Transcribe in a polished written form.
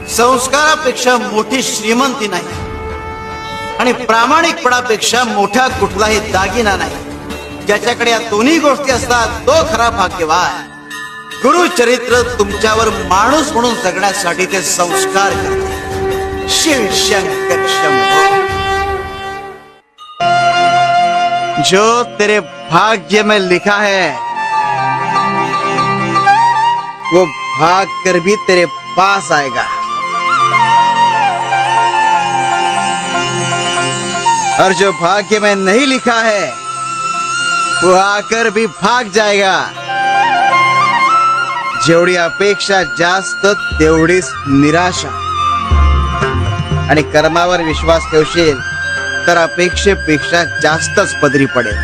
संस्कारापेक्षा मोठी श्रीमंती नाही आणि प्रामाणिकपणापेक्षा मोठा कुठलाही दागिना नाही। ज्याच्याकडे या दोन्ही गोष्टी असतात तो खरा भाग्यवान। गुरुचरित्र तुमच्यावर माणूस म्हणून जगण्यासाठी ते संस्कार करते। शिव शंकर शंभो। जो तेरे भाग्य में लिखा है वो भाग कर भी तेरे पास आएगा, और जो भाग्य में नहीं लिखा है वो आकर भी भाग जाएगा। जेवढी अपेक्षा जास्त तेवढीच निराशा, आणि कर्मावर विश्वास ठेवशील तर अपेक्षेपेक्षा जास्तच पदरी पडेल।